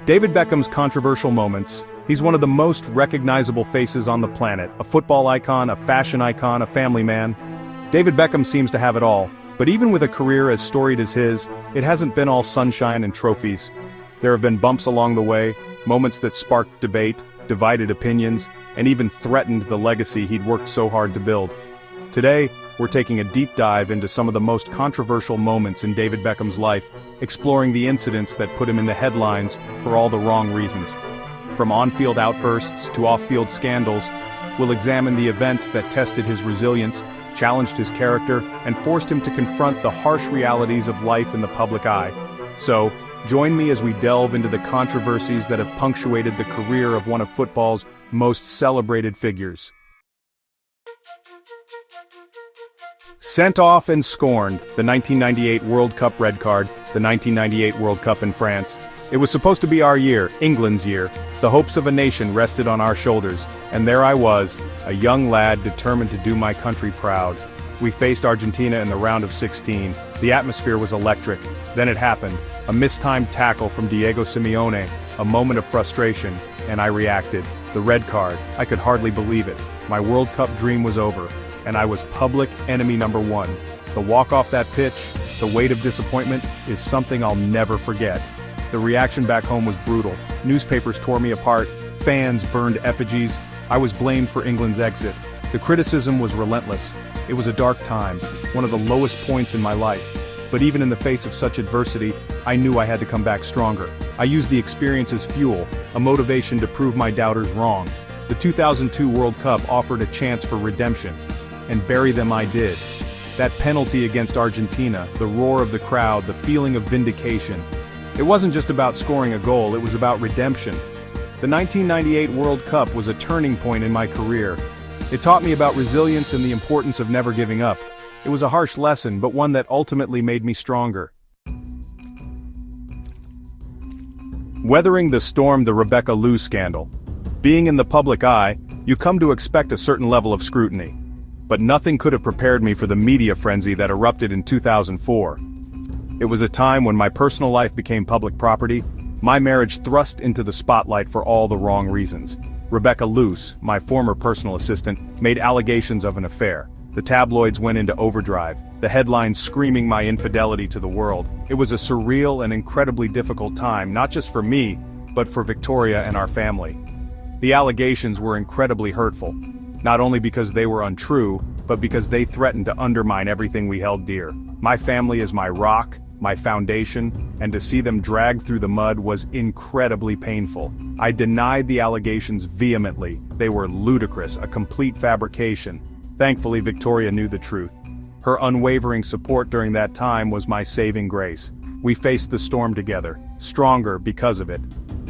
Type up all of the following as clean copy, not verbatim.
David Beckham's controversial moments. He's one of the most recognizable faces on the planet, a football icon, a fashion icon, a family man. David Beckham seems to have it all, but even with a career as storied as his, it hasn't been all sunshine and trophies. There have been bumps along the way, moments that sparked debate, divided opinions, and even threatened the legacy he'd worked so hard to build. Today, we're taking a deep dive into some of the most controversial moments in David Beckham's life, exploring the incidents that put him in the headlines for all the wrong reasons. From on-field outbursts to off-field scandals, we'll examine the events that tested his resilience, challenged his character, and forced him to confront the harsh realities of life in the public eye. So, join me as we delve into the controversies that have punctuated the career of one of football's most celebrated figures. Sent off and scorned, the 1998 World Cup red card, the 1998 World Cup in France. It was supposed to be our year, England's year. The hopes of a nation rested on our shoulders, and there I was, a young lad determined to do my country proud. We faced Argentina in the round of 16. The atmosphere was electric. Then it happened. A mistimed tackle from Diego Simeone, a moment of frustration, and I reacted. The red card. I could hardly believe it. My World Cup dream was over, and I was public enemy number one. The walk off that pitch, the weight of disappointment, is something I'll never forget. The reaction back home was brutal. Newspapers tore me apart, fans burned effigies. I was blamed for England's exit. The criticism was relentless. It was a dark time, one of the lowest points in my life. But even in the face of such adversity, I knew I had to come back stronger. I used the experience as fuel, a motivation to prove my doubters wrong. The 2002 World Cup offered a chance for redemption, and bury them I did. That penalty against Argentina, the roar of the crowd, the feeling of vindication. It wasn't just about scoring a goal, it was about redemption. The 1998 World Cup was a turning point in my career. It taught me about resilience and the importance of never giving up. It was a harsh lesson, but one that ultimately made me stronger. Weathering the storm, the Rebecca Loux scandal. Being in the public eye, you come to expect a certain level of scrutiny. But nothing could have prepared me for the media frenzy that erupted in 2004. It was a time when my personal life became public property, my marriage thrust into the spotlight for all the wrong reasons. Rebecca Loux, my former personal assistant, made allegations of an affair. The tabloids went into overdrive, the headlines screaming my infidelity to the world. It was a surreal and incredibly difficult time, not just for me, but for Victoria and our family. The allegations were incredibly hurtful, not only because they were untrue, but because they threatened to undermine everything we held dear. My family is my rock, my foundation, and to see them dragged through the mud was incredibly painful. I denied the allegations vehemently. They were ludicrous, a complete fabrication. Thankfully, Victoria knew the truth. Her unwavering support during that time was my saving grace. We faced the storm together, stronger because of it.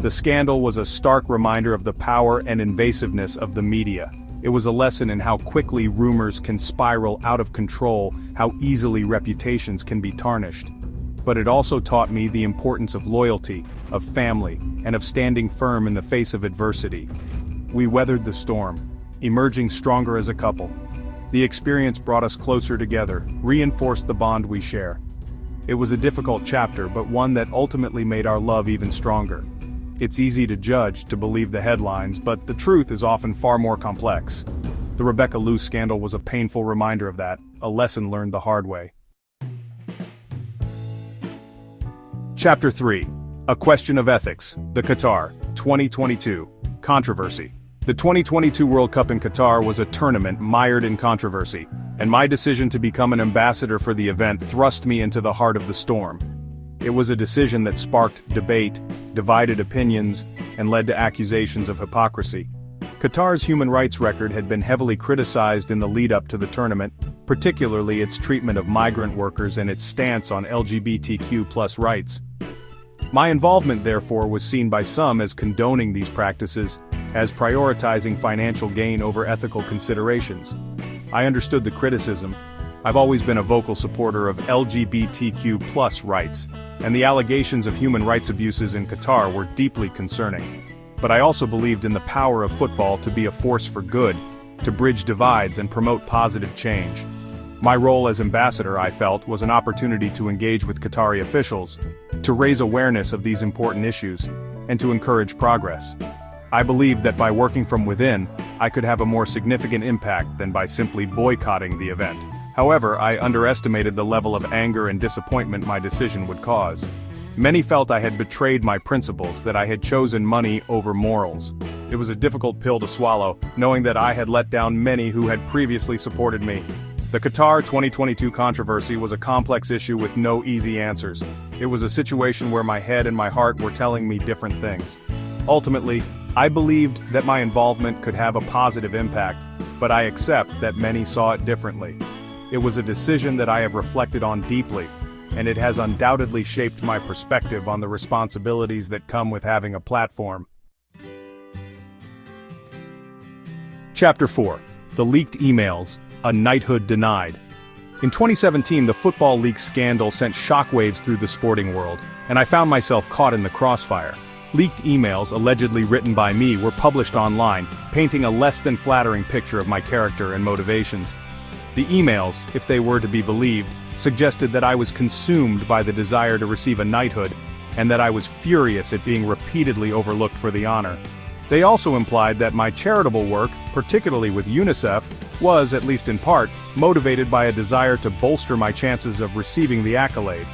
The scandal was a stark reminder of the power and invasiveness of the media. It was a lesson in how quickly rumors can spiral out of control, how easily reputations can be tarnished. But it also taught me the importance of loyalty, of family, and of standing firm in the face of adversity. We weathered the storm, emerging stronger as a couple. The experience brought us closer together, reinforced the bond we share. It was a difficult chapter, but one that ultimately made our love even stronger. It's easy to judge, to believe the headlines, but the truth is often far more complex. The Rebecca Loux scandal was a painful reminder of that, a lesson learned the hard way. Chapter 3. A Question of Ethics. The Qatar, 2022. Controversy. The 2022 World Cup in Qatar was a tournament mired in controversy, and my decision to become an ambassador for the event thrust me into the heart of the storm. It was a decision that sparked debate, divided opinions, and led to accusations of hypocrisy. Qatar's human rights record had been heavily criticized in the lead-up to the tournament, particularly its treatment of migrant workers and its stance on LGBTQ+ rights. My involvement, therefore, was seen by some as condoning these practices, as prioritizing financial gain over ethical considerations. I understood the criticism. I've always been a vocal supporter of LGBTQ+ rights, and the allegations of human rights abuses in Qatar were deeply concerning. But I also believed in the power of football to be a force for good, to bridge divides and promote positive change. My role as ambassador, I felt, was an opportunity to engage with Qatari officials, to raise awareness of these important issues, and to encourage progress. I believed that by working from within, I could have a more significant impact than by simply boycotting the event. However, I underestimated the level of anger and disappointment my decision would cause. Many felt I had betrayed my principles, that I had chosen money over morals. It was a difficult pill to swallow, knowing that I had let down many who had previously supported me. The Qatar 2022 controversy was a complex issue with no easy answers. It was a situation where my head and my heart were telling me different things. Ultimately, I believed that my involvement could have a positive impact, but I accept that many saw it differently. It was a decision that I have reflected on deeply, and it has undoubtedly shaped my perspective on the responsibilities that come with having a platform. Chapter 4. The Leaked Emails, a Knighthood Denied. In 2017, the Football Leak scandal sent shockwaves through the sporting world, and I found myself caught in the crossfire. Leaked emails, allegedly written by me, were published online, painting a less than flattering picture of my character and motivations. The emails, if they were to be believed, suggested that I was consumed by the desire to receive a knighthood, and that I was furious at being repeatedly overlooked for the honor. They also implied that my charitable work, particularly with UNICEF, was, at least in part, motivated by a desire to bolster my chances of receiving the accolade.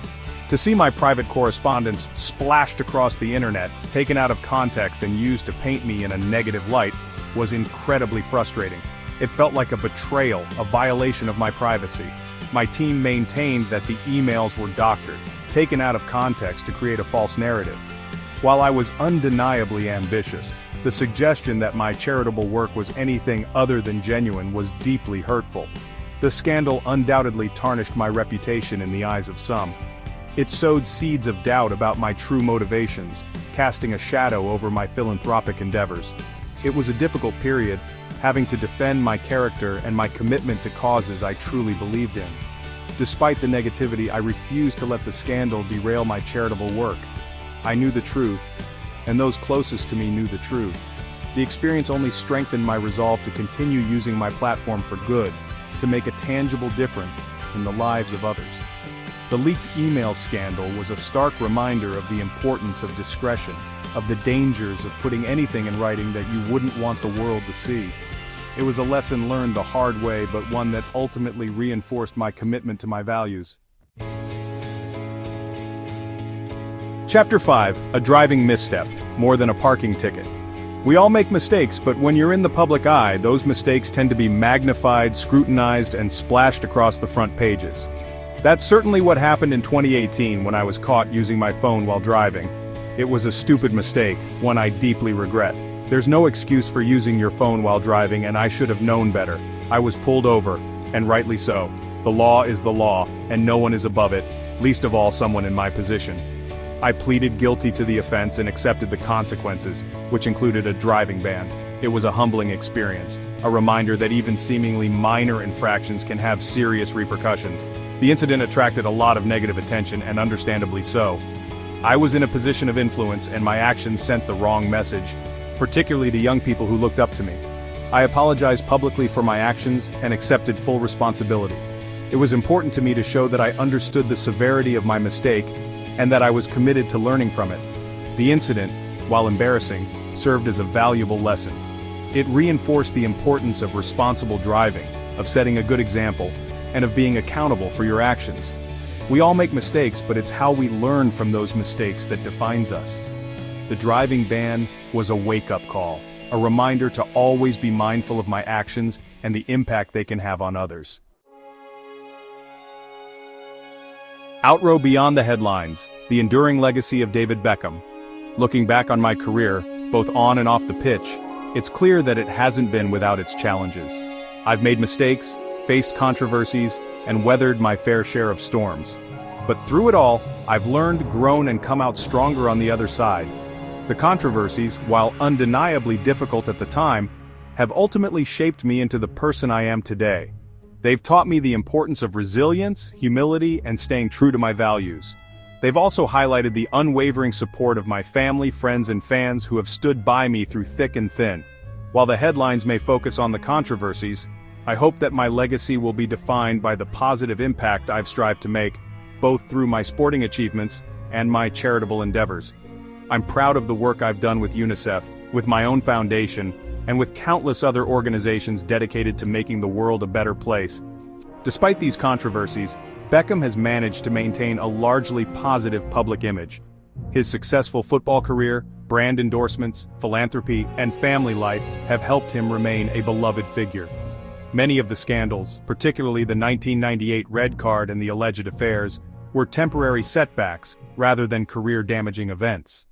To see my private correspondence splashed across the internet, taken out of context and used to paint me in a negative light, was incredibly frustrating. It felt like a betrayal, a violation of my privacy. My team maintained that the emails were doctored, taken out of context to create a false narrative. While I was undeniably ambitious, the suggestion that my charitable work was anything other than genuine was deeply hurtful. The scandal undoubtedly tarnished my reputation in the eyes of some. It sowed seeds of doubt about my true motivations, casting a shadow over my philanthropic endeavors. It was a difficult period, having to defend my character and my commitment to causes I truly believed in. Despite the negativity, I refused to let the scandal derail my charitable work. I knew the truth, and those closest to me knew the truth. The experience only strengthened my resolve to continue using my platform for good, to make a tangible difference in the lives of others. The leaked email scandal was a stark reminder of the importance of discretion, of the dangers of putting anything in writing that you wouldn't want the world to see. It was a lesson learned the hard way, but one that ultimately reinforced my commitment to my values. Chapter 5. A Driving Misstep, More Than a Parking Ticket. We all make mistakes, but when you're in the public eye, those mistakes tend to be magnified, scrutinized, and splashed across the front pages. That's certainly what happened in 2018 when I was caught using my phone while driving. It was a stupid mistake, one I deeply regret. There's no excuse for using your phone while driving, and I should have known better. I was pulled over, and rightly so. The law is the law, and no one is above it, least of all someone in my position. I pleaded guilty to the offense and accepted the consequences, which included a driving ban. It was a humbling experience, a reminder that even seemingly minor infractions can have serious repercussions. The incident attracted a lot of negative attention, and understandably so. I was in a position of influence, and my actions sent the wrong message, particularly to young people who looked up to me. I apologized publicly for my actions and accepted full responsibility. It was important to me to show that I understood the severity of my mistake and that I was committed to learning from it. The incident, while embarrassing, served as a valuable lesson. It reinforced the importance of responsible driving, of setting a good example, and of being accountable for your actions. We all make mistakes, but it's how we learn from those mistakes that defines us. The driving ban was a wake-up call, a reminder to always be mindful of my actions and the impact they can have on others. Outrow beyond the headlines, the enduring legacy of David Beckham. Looking back on my career, both on and off the pitch, it's clear that it hasn't been without its challenges. I've made mistakes, faced controversies, and weathered my fair share of storms. But through it all, I've learned, grown, and come out stronger on the other side. The controversies, while undeniably difficult at the time, have ultimately shaped me into the person I am today. They've taught me the importance of resilience, humility, and staying true to my values. They've also highlighted the unwavering support of my family, friends, and fans who have stood by me through thick and thin. While the headlines may focus on the controversies, I hope that my legacy will be defined by the positive impact I've strived to make, both through my sporting achievements and my charitable endeavors. I'm proud of the work I've done with UNICEF, with my own foundation, and with countless other organizations dedicated to making the world a better place. Despite these controversies, Beckham has managed to maintain a largely positive public image. His successful football career, brand endorsements, philanthropy, and family life have helped him remain a beloved figure. Many of the scandals, particularly the 1998 red card and the alleged affairs, were temporary setbacks rather than career-damaging events.